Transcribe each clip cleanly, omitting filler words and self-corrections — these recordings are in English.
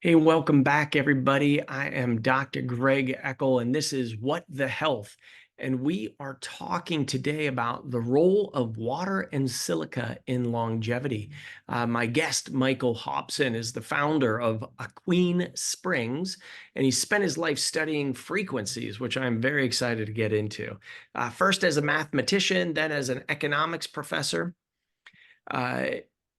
Hey, welcome back, everybody. I am Dr. Greg Eckel, and this is What the Health. And we are talking today about the role of water and silica in longevity. My guest, Michael Hobson, is the founder of Queen Springs, and he spent his life studying frequencies, which I'm very excited to get into. First as a mathematician, then as an economics professor. Uh,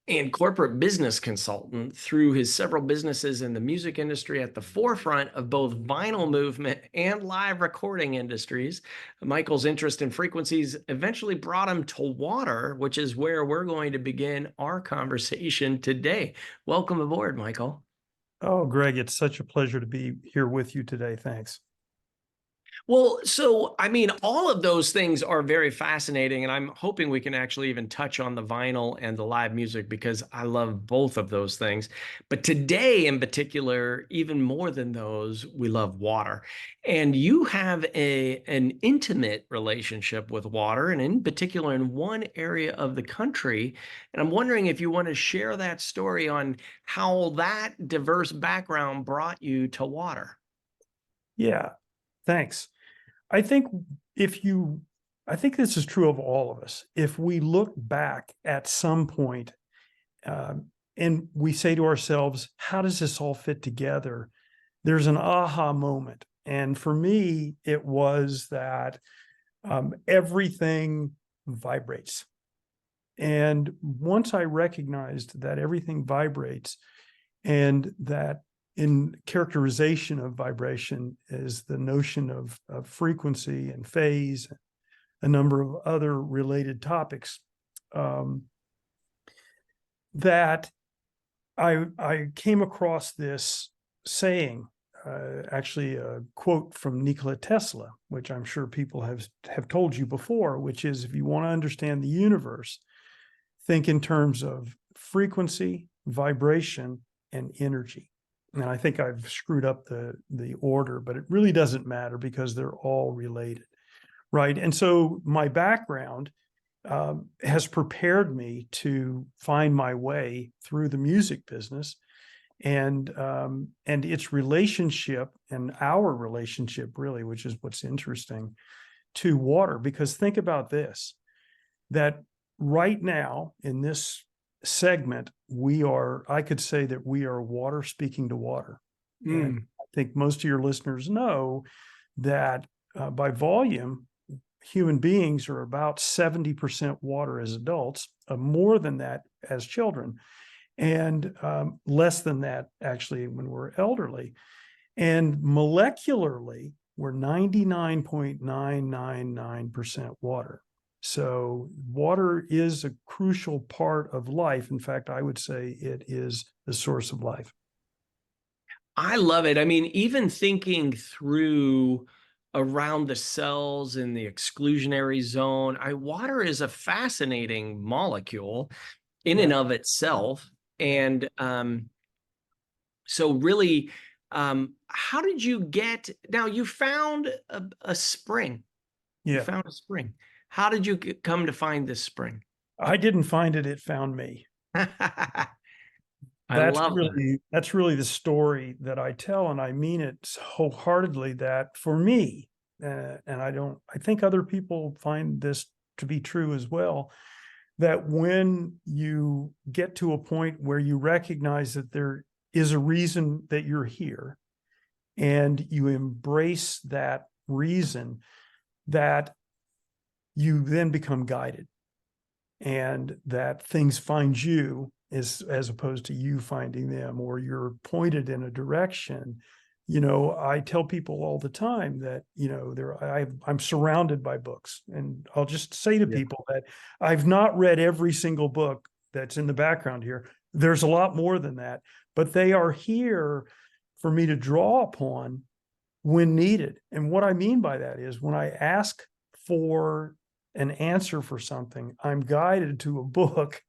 and corporate business consultant through his several businesses in the music industry at the forefront of both vinyl movement and live recording industries. Michael's interest in frequencies eventually brought him to water, which is where we're going to begin our conversation today. Welcome aboard, Michael. Oh, Greg, it's such a pleasure to be here with you today. Thanks. Well, so I mean, all of those things are very fascinating, and I'm hoping we can actually even touch on the vinyl and the live music because I love both of those things. But today, in particular, even more than those, we love water. And you have an intimate relationship with water, and in particular, in one area of the country. And I'm wondering if you want to share that story on how that diverse background brought you to water. Yeah, thanks. I think I think this is true of all of us. If we look back at some point and we say to ourselves, how does this all fit together? There's an aha moment. And for me, it was that everything vibrates. And once I recognized that everything vibrates and that in characterization of vibration is the notion of frequency and phase, a number of other related topics, that I came across this saying, actually a quote from Nikola Tesla, which I'm sure people have told you before, which is, if you want to understand the universe, think in terms of frequency, vibration, and energy. And I think I've screwed up the order, but it really doesn't matter because they're all related, right? And so my background has prepared me to find my way through the music business and its relationship and our relationship, really, which is what's interesting, to water. Because think about this, that right now in this segment, I could say that we are water speaking to water. And I think most of your listeners know that by volume, human beings are about 70% water as adults, more than that as children, and less than that actually when we're elderly. And molecularly, we're 99.999% water. So water is a crucial part of life. In fact, I would say it is the source of life. I love it. I mean, even thinking through around the cells in the exclusionary zone, water is a fascinating molecule in and of itself. And so really, how did you get, now you found a spring. You Yeah. found a spring. How did you come to find this spring? I didn't find it, it found me. I love that. That's really the story that I tell, and I mean it wholeheartedly, that for me, and I think other people find this to be true as well, that when you get to a point where you recognize that there is a reason that you're here and you embrace that reason, that you then become guided and that things find you as opposed to you finding them, or you're pointed in a direction. I tell people all the time that, I'm surrounded by books, and I'll just say to people that I've not read every single book that's in the background here. There's a lot more than that, but they are here for me to draw upon when needed. And what I mean by that is, when I ask for an answer for something, I'm guided to a book.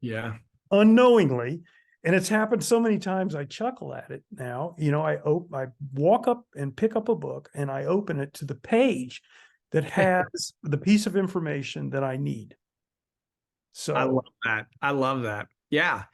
Yeah. Unknowingly. And it's happened so many times, I chuckle at it now. I walk up and pick up a book and I open it to the page that has the piece of information that I need. I So love that. I love that. Yeah.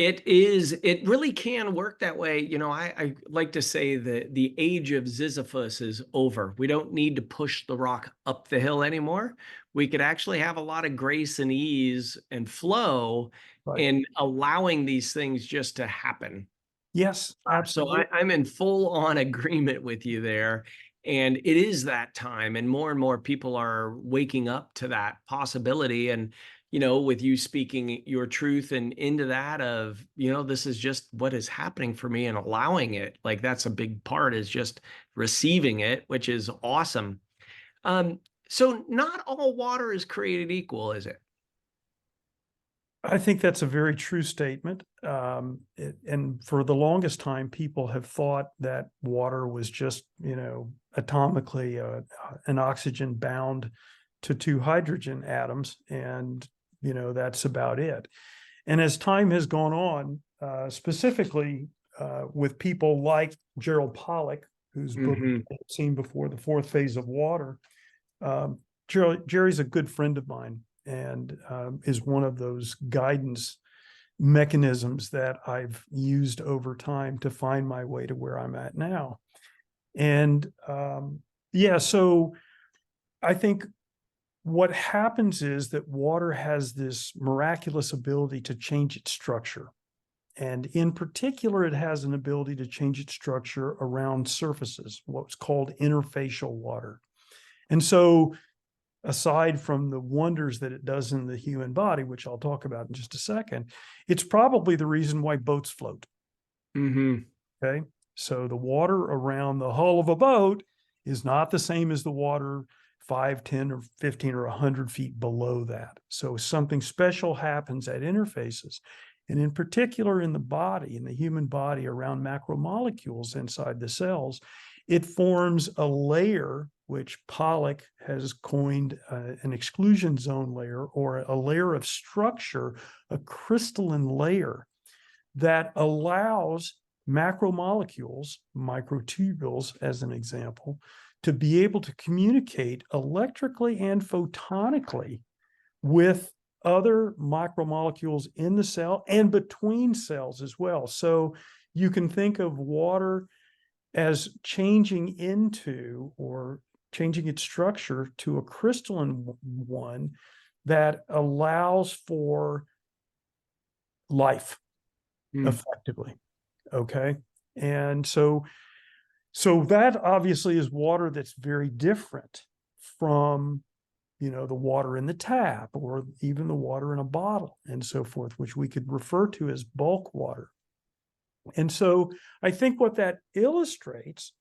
It really can work that way. I like to say that the age of Sisyphus is over. We don't need to push the rock up the hill anymore. We could actually have a lot of grace and ease and flow Right. in allowing these things just to happen. Yes, So absolutely. I'm in full on agreement with you there. And it is that time, and more people are waking up to that possibility. And, with you speaking your truth and into that of, this is just what is happening for me and allowing it. Like that's a big part is just receiving it, which is awesome. Um, so not all water is created equal, is it? I think that's a very true statement. And for the longest time, people have thought that water was just, atomically an oxygen bound to two hydrogen atoms, and that's about it. And as time has gone on, specifically with people like Gerald Pollack, whose book Hmm. I've seen before, The Fourth Phase of Water, um, Jerry's a good friend of mine and is one of those guidance mechanisms that I've used over time to find my way to where I'm at now. And yeah, so I think what happens is that water has this miraculous ability to change its structure. And in particular, it has an ability to change its structure around surfaces, what's called interfacial water. And so aside from the wonders that it does in the human body, which I'll talk about in just a second, it's probably the reason why boats float. Hmm. Okay. So the water around the hull of a boat is not the same as the water 5, 10, or 15 or 100 feet below that. So something special happens at interfaces. And in particular, in the body, in the human body, around macromolecules inside the cells, it forms a layer, which Pollack has coined an exclusion zone layer, or a layer of structure, a crystalline layer that allows macromolecules, microtubules as an example, to be able to communicate electrically and photonically with other macromolecules in the cell and between cells as well. So you can think of water as changing into or changing its structure to a crystalline one that allows for life effectively. Okay. And so that obviously is water that's very different from, the water in the tap or even the water in a bottle and so forth, which we could refer to as bulk water. And so I think what that illustrates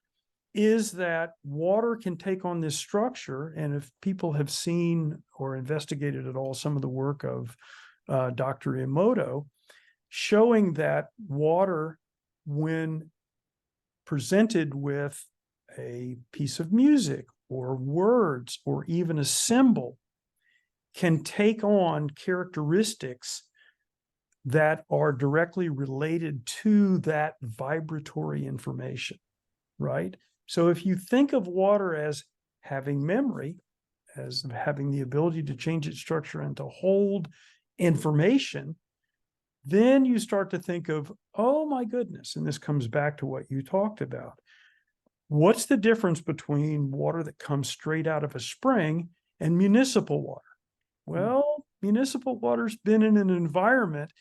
is that water can take on this structure. And if people have seen or investigated at all some of the work of Dr. Emoto, showing that water, when presented with a piece of music or words or even a symbol, can take on characteristics that are directly related to that vibratory information, right? So if you think of water as having memory, as having the ability to change its structure and to hold information, then you start to think of, oh my goodness, and this comes back to what you talked about. What's the difference between water that comes straight out of a spring and municipal water? Well, municipal water's been in an environment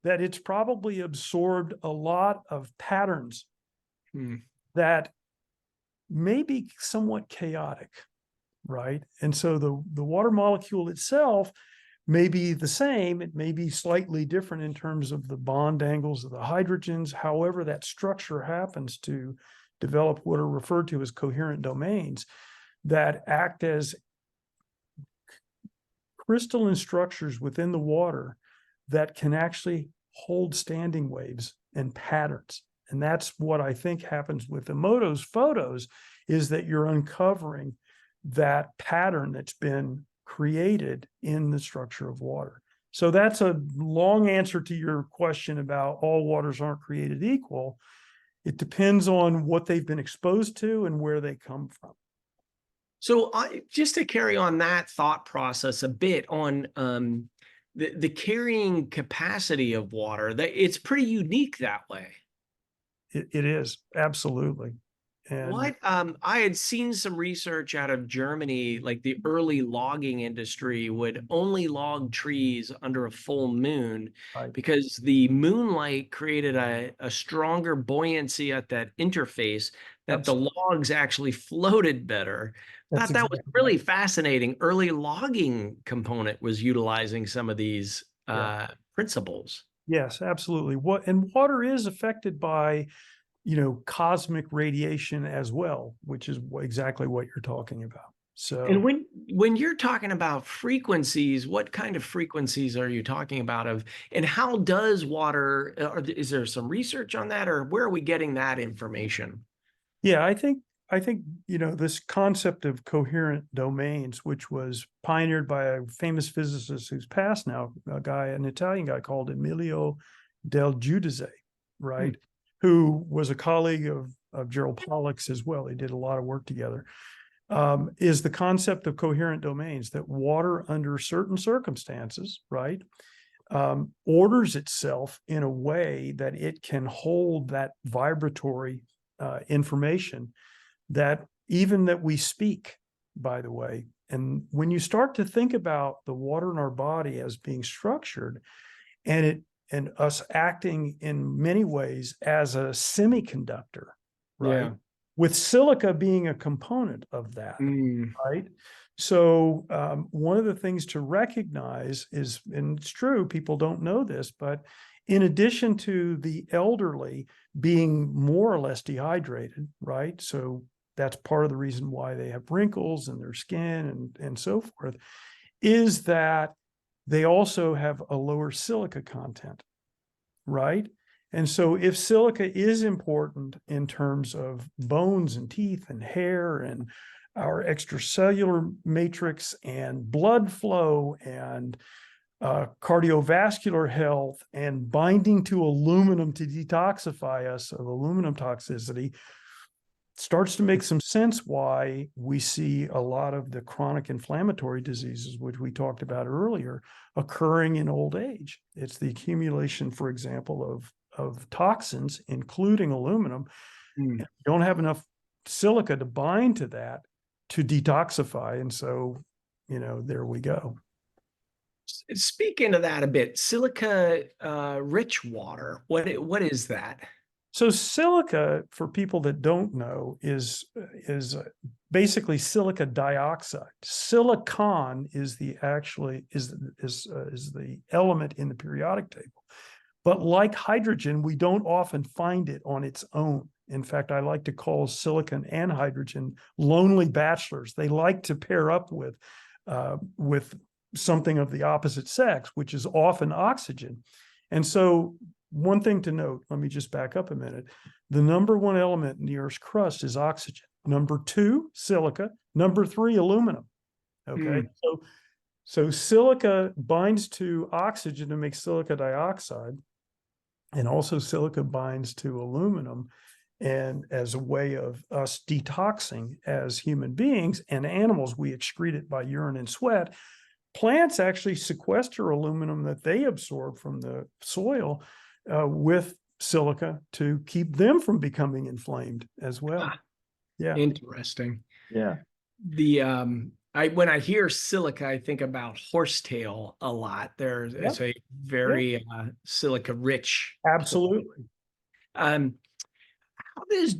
that it's probably absorbed a lot of patterns Mm. that may be somewhat chaotic, right? And so the water molecule itself may be the same. It may be slightly different in terms of the bond angles of the hydrogens. However, that structure happens to develop what are referred to as coherent domains that act as crystalline structures within the water that can actually hold standing waves and patterns. And that's what I think happens with Emoto's photos, is that you're uncovering that pattern that's been created in the structure of water. So that's a long answer to your question about all waters aren't created equal. It depends on what they've been exposed to and where they come from. So just to carry on that thought process a bit on the carrying capacity of water, that it's pretty unique that way. It is absolutely. And What I had seen some research out of Germany, like the early logging industry would only log trees under a full moon I, because the moonlight created a stronger buoyancy at that interface that the absolutely, logs actually floated better. that's Thought that was exactly right. really fascinating. Early logging component was utilizing some of these Yeah. principles. Yes, absolutely. And water is affected by, cosmic radiation as well, which is exactly what you're talking about. And So, when you're talking about frequencies, what kind of frequencies are you talking about of, and how does water, is there some research on that, or where are we getting that information? yeah, I think this concept of coherent domains, which was pioneered by a famous physicist who's passed now, an Italian guy called Emilio del Giudice, Hmm. right? Who was a colleague of Gerald Pollack's as well. They did a lot of work together. Is the concept of coherent domains, that water under certain circumstances, right, orders itself in a way that it can hold that vibratory information that even that we speak, by the way. And when you start to think about the water in our body as being structured, and us acting in many ways as a semiconductor, right? Yeah. With silica being a component of that, Mm, right? So one of the things to recognize is, and it's true, people don't know this, but in addition to the elderly being more or less dehydrated, right? So that's part of the reason why they have wrinkles in their skin and so forth, is that they also have a lower silica content, right? And so if silica is important in terms of bones and teeth and hair and our extracellular matrix and blood flow and cardiovascular health and binding to aluminum to detoxify us of aluminum toxicity, starts to make some sense why we see a lot of the chronic inflammatory diseases, which we talked about earlier, occurring in old age. It's the accumulation, for example, of toxins, including aluminum. mm. And you don't have enough silica to bind to that to detoxify. And so, there we go. Speaking of that a bit, silica rich water, what is that? So silica, for people that don't know, is basically silica dioxide. Silicon is the actually is the element in the periodic table. But like hydrogen, we don't often find it on its own. In fact, I like to call silicon and hydrogen lonely bachelors. They like to pair up with something of the opposite sex, which is often oxygen. And so one thing to note, let me just back up a minute. The number one element in the Earth's crust is oxygen. Number two, silica. Number three, aluminum. Okay. Mm, So silica binds to oxygen to make silica dioxide, and also silica binds to aluminum. And as a way of us detoxing as human beings and animals, we excrete it by urine and sweat. Plants actually sequester aluminum that they absorb from the soil with silica to keep them from becoming inflamed as well. ah, Yeah. interesting. Yeah. The I when I hear silica, I think about horsetail a lot. Yeah. It's a Yeah. very silica rich plant. Absolutely. Um, how does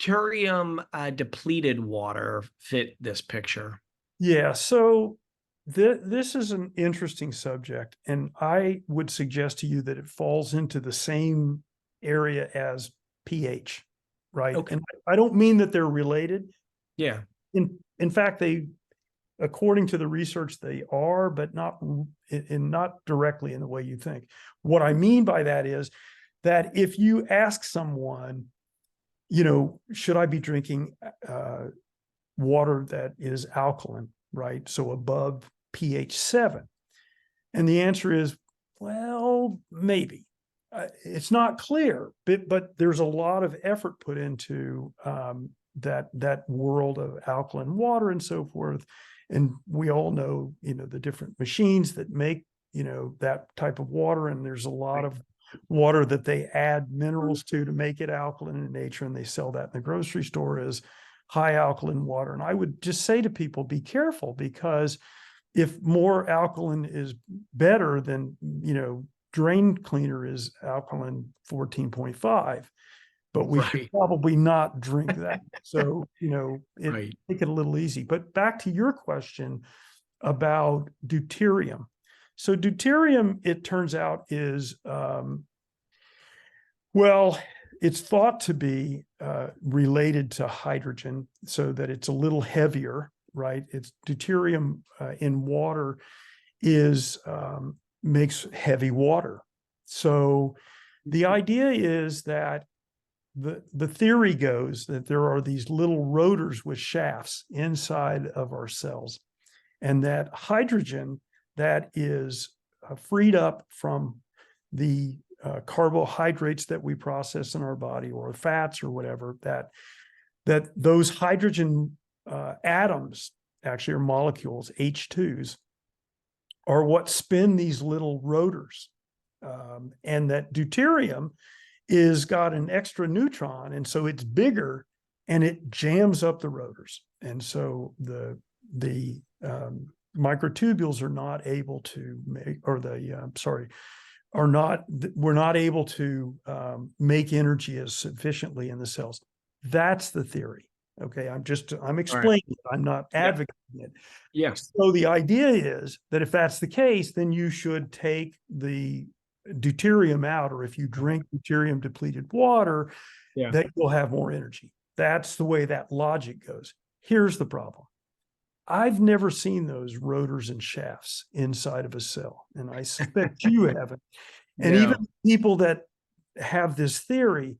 deuterium depleted water fit this picture? Yeah. So this is an interesting subject, and I would suggest to you that it falls into the same area as pH, right? Okay. And I don't mean that they're related. Yeah. In fact, they, according to the research, they are, but not directly in the way you think. What I mean by that is that if you ask someone, should I be drinking water that is alkaline, right? So above pH 7. And the answer is, well, maybe. It's not clear, but there's a lot of effort put into that world of alkaline water and so forth. And we all know, the different machines that make, that type of water. And there's a lot of water that they add minerals to make it alkaline in nature. And they sell that in the grocery store as high alkaline water. And I would just say to people, be careful, because if more alkaline is better than, drain cleaner is alkaline 14.5, but we should Right. probably not drink that. So, Right. take it a little easy. But back to your question about deuterium. So deuterium, it turns out, is, well, it's thought to be related to hydrogen, so that it's a little heavier, right? It's deuterium in water is makes heavy water. So the idea is that the theory goes that there are these little rotors with shafts inside of our cells, and that hydrogen that is freed up from the carbohydrates that we process in our body, or fats or whatever, that those hydrogen atoms, actually, are molecules, H2s, are what spin these little rotors. And that deuterium is got an extra neutron, and so it's bigger, and it jams up the rotors. And so the microtubules are not able to make, or we're not able to make energy as sufficiently in the cells. That's the theory. Okay, I'm All right. explaining it. I'm not Yeah. advocating it. Yeah. So the idea is that if that's the case, then you should take the deuterium out, or if you drink deuterium depleted water, Yeah. that you'll have more energy. That's the way that logic goes. Here's the problem. I've never seen those rotors and shafts inside of a cell, and I suspect you haven't. And even No. people that have this theory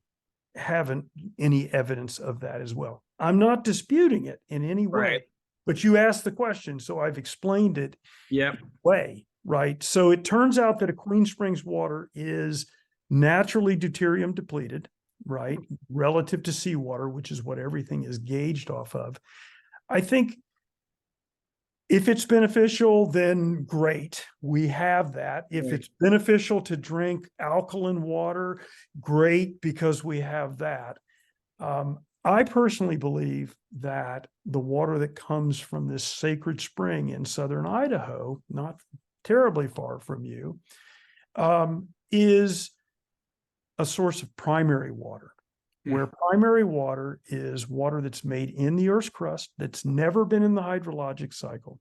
haven't any evidence of that as well. I'm not disputing it in any way, Right. but you asked the question, so I've explained it Yep. way, right? So it turns out that a Queen Springs water is naturally deuterium depleted, right? Relative to seawater, which is what everything is gauged off of. I think if it's beneficial, then great. We have that. If Right. it's beneficial to drink alkaline water, great, because we have that. I personally believe that the water that comes from this sacred spring in southern Idaho, not terribly far from you, is a source of primary water, where primary water is water that's made in the Earth's crust, that's never been in the hydrologic cycle.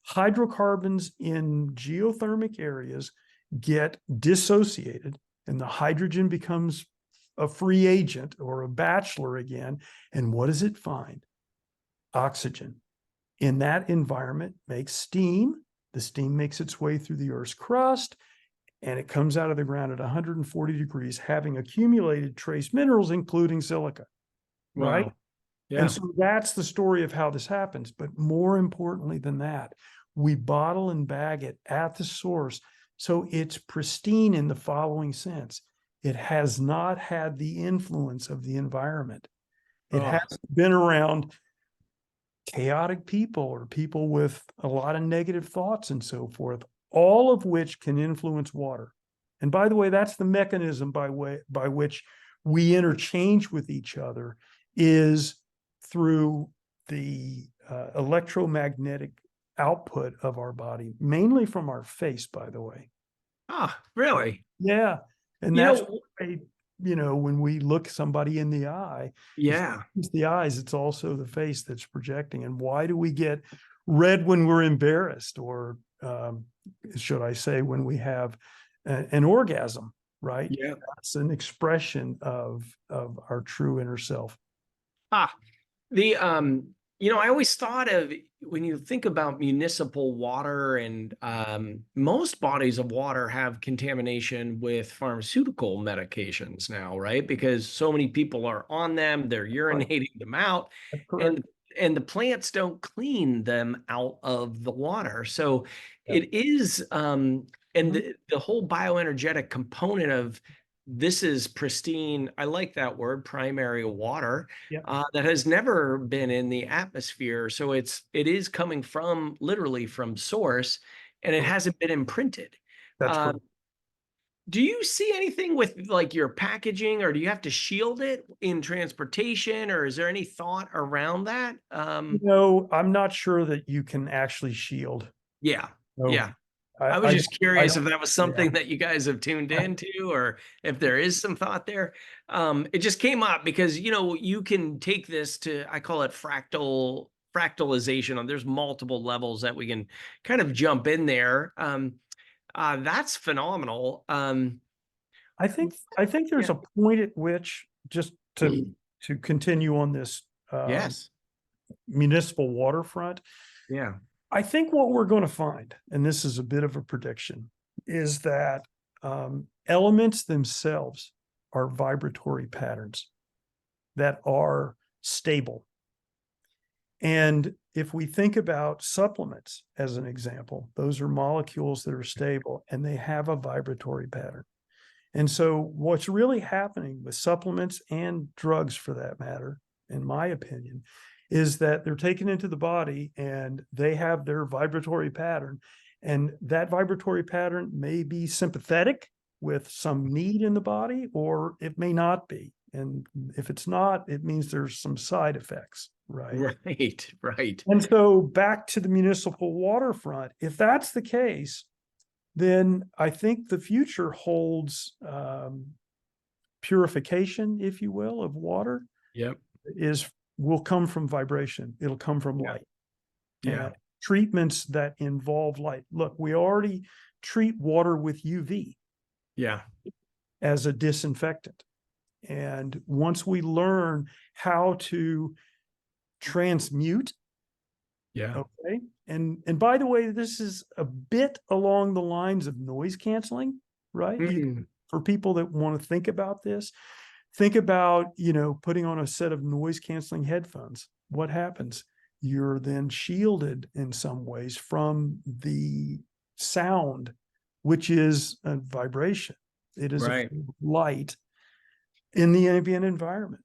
Hydrocarbons in geothermic areas get dissociated, and the hydrogen becomes a free agent, or a bachelor again. And what does it find? Oxygen. In that environment makes steam. The steam makes its way through the Earth's crust, and it comes out of the ground at 140 degrees, having accumulated trace minerals, including silica, right? Wow. Yeah. And so that's the story of how this happens. But more importantly than that, we bottle and bag it at the source, so it's pristine in the following sense. It has not had the influence of the environment. It Oh, hasn't been around chaotic people, or people with a lot of negative thoughts and so forth, all of which can influence water. And by the way, that's the mechanism by which we interchange with each other, is through the electromagnetic output of our body, mainly from our face, by the way. really? Yeah. And You that's know, why, when we look somebody in the eye, yeah. it's the eyes, it's also the face that's projecting. And why do we get red when we're embarrassed, or should I say, when we have an orgasm, right? Yeah. That's an expression of our true inner self. The I always thought of, when you think about municipal water, and most bodies of water have contamination with pharmaceutical medications now, right? Because so many people are on them, they're urinating them out, That's correct. and the plants don't clean them out of the water. So Yeah. it is and the whole bioenergetic component of this is pristine. I like that word, primary water, Yeah, that has never been in the atmosphere. So it is coming from literally from source, and it correct. hasn't been imprinted. That's Um, correct. do you see anything with like your packaging, or do you have to shield it in transportation, or is there any thought around that? No, I'm not sure that you can actually shield. Yeah, No, yeah. I, I was I, just I curious don't. if that was Yeah. something that you guys have tuned into, or if there is some thought there. It just came up because, you can take this to, I call it fractalization. There's multiple levels that we can kind of jump in there. That's phenomenal. I think there's Yeah. a point at which, just to continue on this Yes. municipal waterfront, Yeah. I think what we're going to find, and this is a bit of a prediction, is that elements themselves are vibratory patterns that are stable. And if we think about supplements as an example, those are molecules that are stable and they have a vibratory pattern. And so what's really happening with supplements and drugs for that matter, in my opinion, is that they're taken into the body and they have their vibratory pattern. And that vibratory pattern may be sympathetic with some need in the body, or it may not be. And if it's not, it means there's some side effects, right? Right. Right. And so back to the municipal waterfront, if that's the case, then I think the future holds purification, if you will, of water Yep. is will come from vibration. It'll come from Yeah. light Yeah. and treatments that involve light. Look, we already treat water with UV Yeah. as a disinfectant. And once we learn how to transmute, Yeah. okay, and by the way, this is a bit along the lines of noise canceling, right? Mm. For people that want to think about this, think about, putting on a set of noise canceling headphones. What happens? You're then shielded in some ways from the sound, which is a vibration. It is a Right. light in the ambient environment,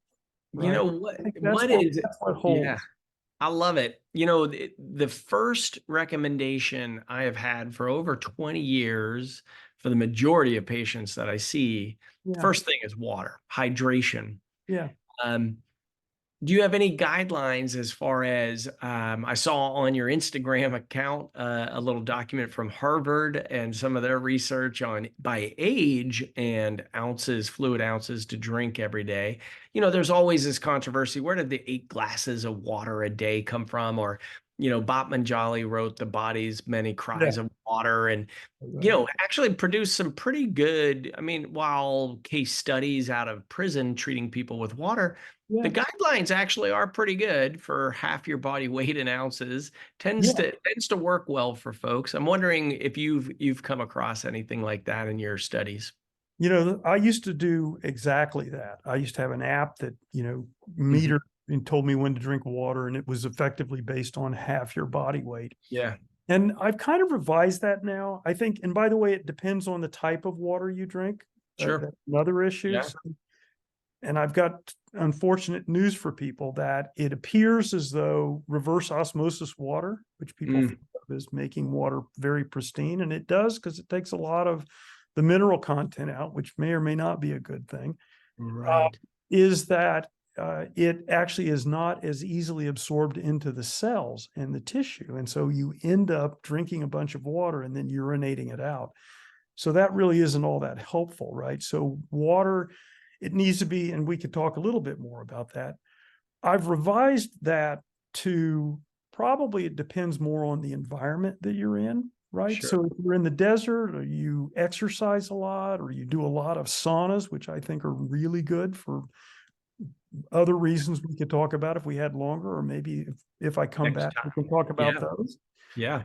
You right? know I what? think What is it? that's what Yeah. holds. I love it. The first recommendation I have had for over 20 years for the majority of patients that I see, Yeah, first thing is water, hydration. yeah, Um, do you have any guidelines as far as I saw on your Instagram account a little document from Harvard and some of their research on by age and ounces, fluid ounces to drink every day. There's always this controversy. Where did the 8 glasses of water a day come from? Or, Botman Jolly wrote The Body's Many yeah. Cries of Water, and Right. actually produced some pretty good, I mean, while case studies out of prison treating people with water, the Yeah, guidelines actually are pretty good for half your body weight in ounces. Tends yeah. to tends to work well for folks. I'm wondering if you've come across anything like that in your studies. I used to do exactly that. I used to have an app that, Mhm. metered and told me when to drink water, and it was effectively based on half your body weight. Yeah, And I've kind of revised that now. I think, and by the way, it depends on the type of water you drink. sure. That's another issue. Yeah. So, and I've got unfortunate news for people that it appears as though reverse osmosis water, which people Mm, think of as making water very pristine, and it does because it takes a lot of the mineral content out, which may or may not be a good thing, right. is that it actually is not as easily absorbed into the cells and the tissue. And so you end up drinking a bunch of water and then urinating it out. So that really isn't all that helpful, right? So water, it needs to be, and we could talk a little bit more about that. I've revised that to probably it depends more on the environment that you're in, right? Sure. So if you're in the desert or you exercise a lot or you do a lot of saunas, which I think are really good for other reasons we could talk about if we had longer, or maybe if I come Next back, time. we can talk about Yeah. those. Yeah.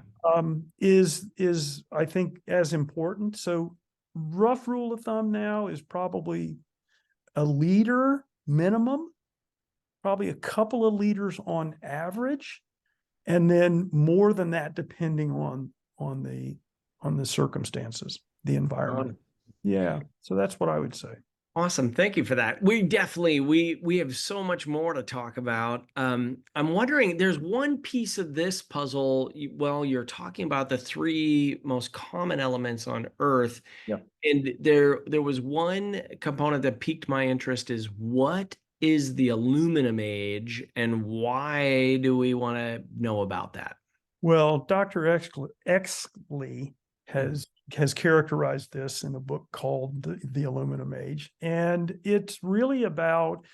Is I think as important. So rough rule of thumb now is probably a liter minimum, probably a couple of liters on average, and then more than that depending on the circumstances, the environment. Yeah. So that's what I would say. Awesome. Thank you for that. We definitely we have so much more to talk about. I'm wondering, there's one piece of this puzzle. Well, you're talking about the three most common elements on Earth, Yeah. and there was one component that piqued my interest is what is the aluminum age and why do we want to know about that? Well, Dr. Exley Mm, has characterized this in a book called The Aluminum Age. And it's really about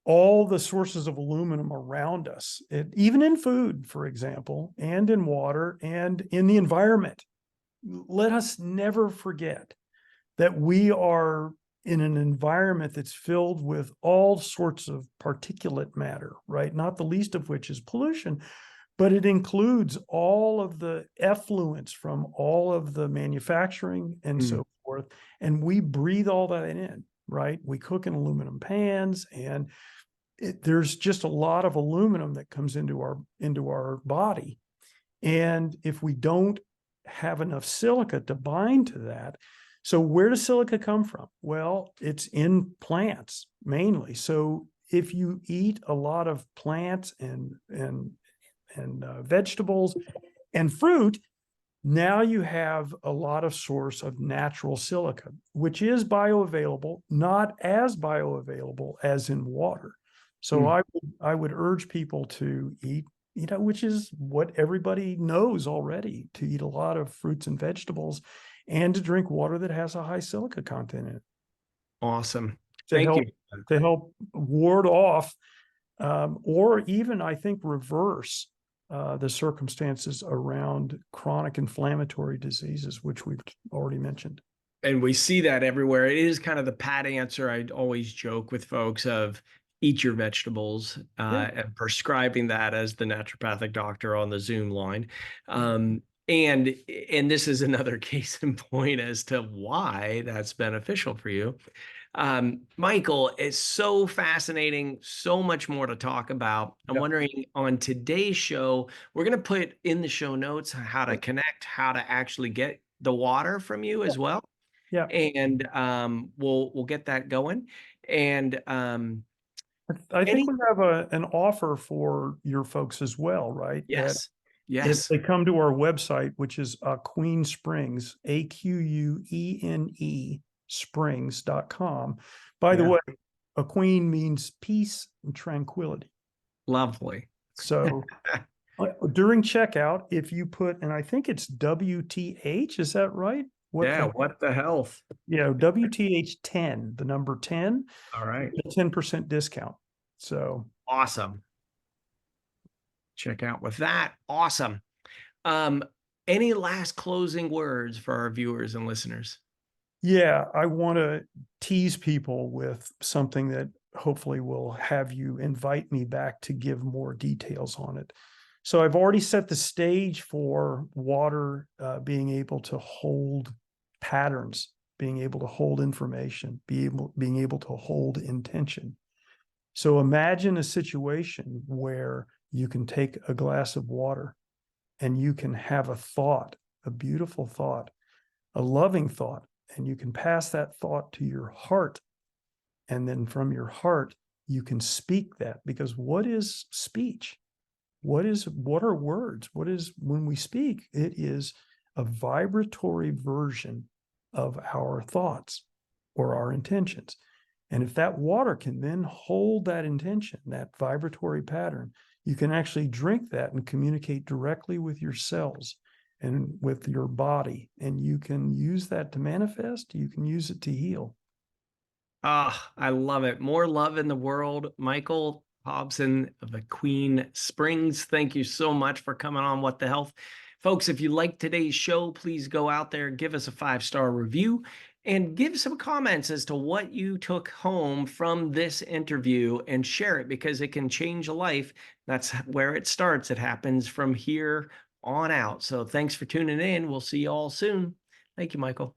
all the sources of aluminum around us, even in food, for example, and in water and in the environment. Let us never forget that we are in an environment that's filled with all sorts of particulate matter, right? Not the least of which is pollution, but it includes all of the effluents from all of the manufacturing and mm, so forth. And we breathe all that in, right? We cook in aluminum pans, and there's just a lot of aluminum that comes into our body. And if we don't have enough silica to bind to that, so where does silica come from? Well, it's in plants mainly. So if you eat a lot of plants and vegetables and fruit, now you have a lot of source of natural silica, which is bioavailable, not as bioavailable as in water. So mm. I would urge people to eat, which is what everybody knows already, to eat a lot of fruits and vegetables and to drink water that has a high silica content in it Awesome. to Thank you. help ward off or even, I think, reverse the circumstances around chronic inflammatory diseases, which we've already mentioned. And we see that everywhere. It is kind of the pat answer. I always joke with folks of eat your vegetables, Yeah. and prescribing that as the naturopathic doctor on the Zoom line. Um, and and this is another case in point as to why that's beneficial for you. Michael, it's so fascinating, so much more to talk about. I'm Yeah. wondering on today's show, we're going to put in the show notes how to connect, how to actually get the water from you as well, Yeah. and we'll get that going. And I think any we have an offer for your folks as well, right? That yes, if yes, they come to our website, which is Queen Springs, AQUENE Springs.com. By the yeah, way, a queen means peace and tranquility. lovely. So during checkout, if you put, and I think it's WTH, is that right? What Yeah, the, what the health? WTH 10, the number 10, All right, a 10% discount. So, awesome. Check out with that. Awesome. Um, any last closing words for our viewers and listeners? yeah, I want to tease people with something that hopefully will have you invite me back to give more details on it. So, I've already set the stage for water being able to hold patterns, being able to hold information, being able to hold intention. So imagine a situation where you can take a glass of water and you can have a thought, a beautiful thought, a loving thought, and you can pass that thought to your heart. And then from your heart, you can speak that, because what is speech? What are words? What is, when we speak, it is a vibratory version of our thoughts or our intentions. And if that water can then hold that intention, that vibratory pattern, you can actually drink that and communicate directly with your cells and with your body. And you can use that to manifest, you can use it to heal. Ah, I love it. More love in the world. Michael Hobson of the Queen Springs. Thank you so much for coming on What the Health. Folks, if you like today's show, please go out there, give us a 5-star review, and give some comments as to what you took home from this interview and share it because it can change a life. That's where it starts. It happens from here on out. So thanks for tuning in. We'll see you all soon. Thank you, Michael.